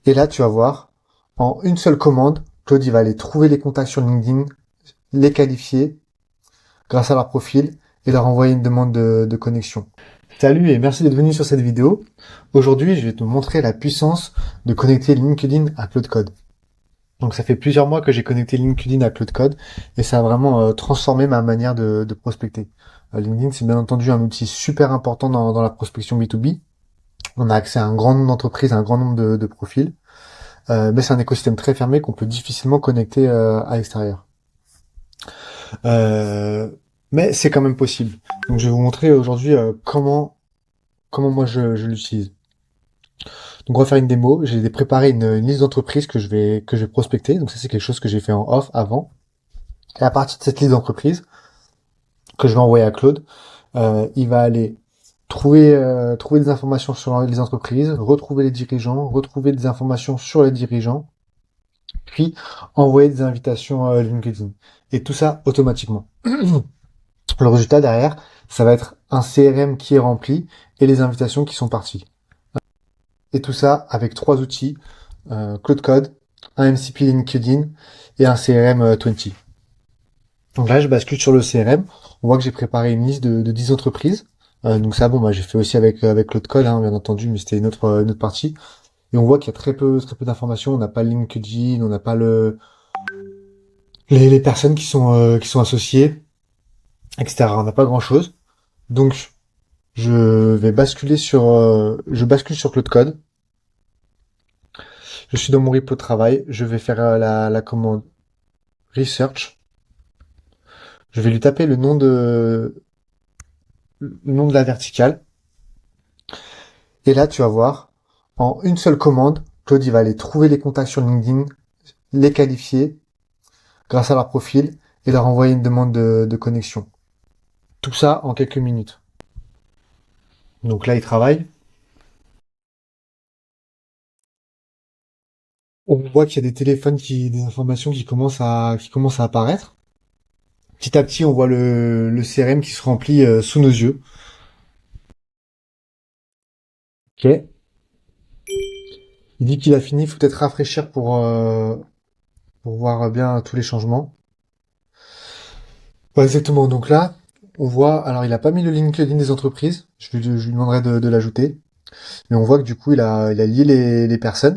Et là, tu vas voir, en une seule commande, Claude, il va aller trouver les contacts sur LinkedIn, les qualifier grâce à leur profil et leur envoyer une demande de connexion. Salut et merci d'être venu sur cette vidéo. Aujourd'hui, je vais te montrer la puissance de connecter LinkedIn à Claude Code. Donc ça fait plusieurs mois que j'ai connecté LinkedIn à Claude Code et ça a vraiment transformé ma manière de prospecter. LinkedIn, c'est bien entendu un outil super important dans la prospection B2B. On a accès à un grand nombre d'entreprises, à un grand nombre de profils, mais c'est un écosystème très fermé qu'on peut difficilement connecter à l'extérieur. Euh, mais c'est quand même possible. Donc je vais vous montrer aujourd'hui comment moi je l'utilise. Donc on va faire une démo. J'ai préparé une liste d'entreprises que je vais prospecter. Donc ça c'est quelque chose que j'ai fait en off avant. Et à partir de cette liste d'entreprises que je vais envoyer à Claude, il va aller trouver des informations sur les entreprises, retrouver les dirigeants, retrouver des informations sur les dirigeants, puis envoyer des invitations LinkedIn. Et tout ça automatiquement. Le résultat derrière, ça va être un CRM qui est rempli et les invitations qui sont parties. Et tout ça avec trois outils, Cloud Code, un MCP LinkedIn et un CRM 20. Donc là, je bascule sur le CRM. On voit que j'ai préparé une liste de 10 entreprises. Donc ça, bon, bah, j'ai fait aussi avec Cloud Code, hein, bien entendu, mais c'était une autre partie. Et on voit qu'il y a très peu d'informations. On n'a pas le LinkedIn, on n'a pas les personnes qui sont associées, etc. On n'a pas grand-chose. Donc, je bascule sur Cloud Code. Je suis dans mon repo de travail. Je vais faire la commande research. Je vais lui taper le nom de la verticale. Et là, tu vas voir, en une seule commande, Claude, il va aller trouver les contacts sur LinkedIn, les qualifier grâce à leur profil et leur envoyer une demande de connexion. Tout ça en quelques minutes. Donc là, il travaille. On voit qu'il y a des informations qui commencent à apparaître. Petit à petit, on voit le CRM qui se remplit sous nos yeux. Ok. Il dit qu'il a fini, il faut peut-être rafraîchir pour voir bien tous les changements. Ouais, exactement. Donc là, on voit, alors il a pas mis le LinkedIn des entreprises. Je lui demanderai de l'ajouter. Mais on voit que du coup, il a lié les personnes.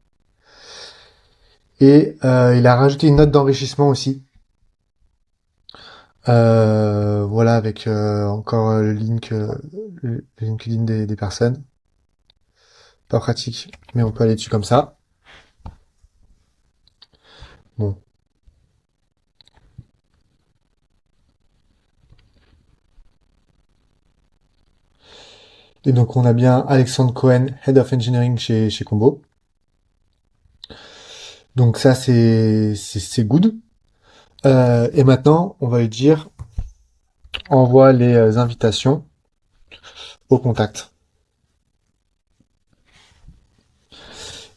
Et il a rajouté une note d'enrichissement aussi. Voilà, avec encore le LinkedIn des personnes. Pas pratique, mais on peut aller dessus comme ça. Bon. Et donc on a bien Alexandre Cohen, Head of Engineering chez Combo. Donc ça c'est good. Et maintenant on va lui dire envoie les invitations au contact.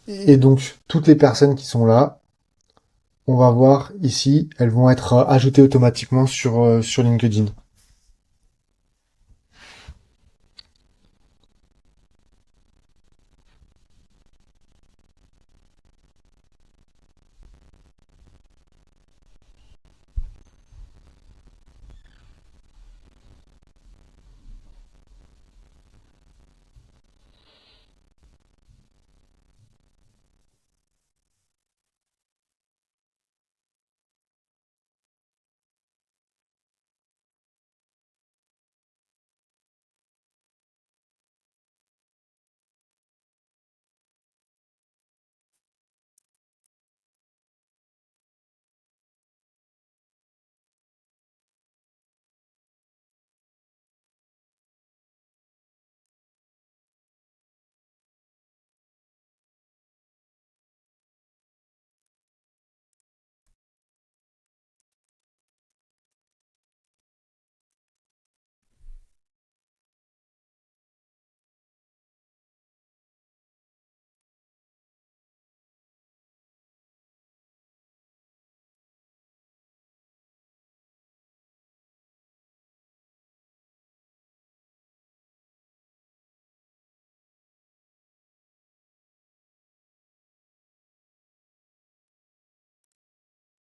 Et donc toutes les personnes qui sont là, on va voir ici, elles vont être ajoutées automatiquement sur LinkedIn.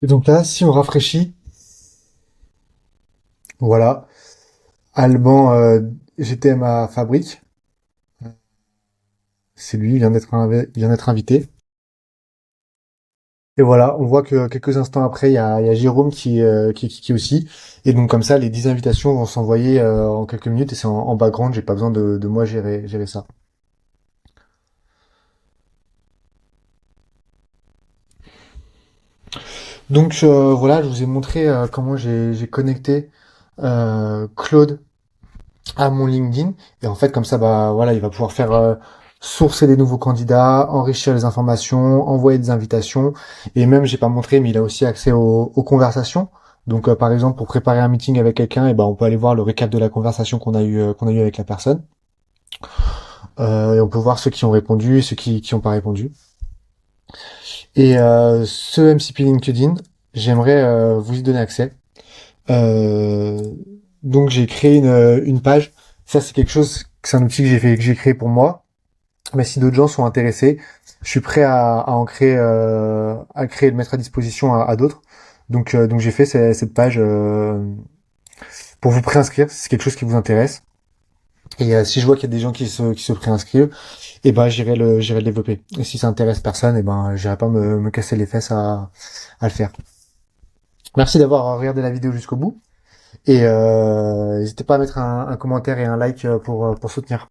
Et donc là, si on rafraîchit, voilà, Alban GTMA Fabrique, c'est lui, il vient d'être invité. Et voilà, on voit que quelques instants après, il y a Jérôme qui aussi. Et donc comme ça, les 10 invitations vont s'envoyer en quelques minutes et c'est en background, j'ai pas besoin de moi gérer ça. Donc voilà, je vous ai montré comment j'ai connecté Claude à mon LinkedIn. Et en fait, comme ça, bah voilà, il va pouvoir faire sourcer des nouveaux candidats, enrichir les informations, envoyer des invitations. Et même, j'ai pas montré, mais il a aussi accès aux conversations. Donc, par exemple, pour préparer un meeting avec quelqu'un, et ben, on peut aller voir le récap de la conversation qu'on a eu avec la personne. Et on peut voir ceux qui ont répondu et ceux qui ont pas répondu. Et ce MCP LinkedIn, j'aimerais vous y donner accès. Euh, donc j'ai créé une page. Ça c'est quelque chose, c'est un outil que j'ai créé pour moi. Mais si d'autres gens sont intéressés, je suis prêt à créer, le mettre à disposition à d'autres. Donc j'ai fait cette page pour vous préinscrire si c'est quelque chose qui vous intéresse. Et si je vois qu'il y a des gens qui se préinscrivent, et ben j'irai le développer. Et si ça intéresse personne, et ben j'irai pas me casser les fesses à le faire. Merci d'avoir regardé la vidéo jusqu'au bout. Et n'hésitez pas à mettre un commentaire et un like pour soutenir.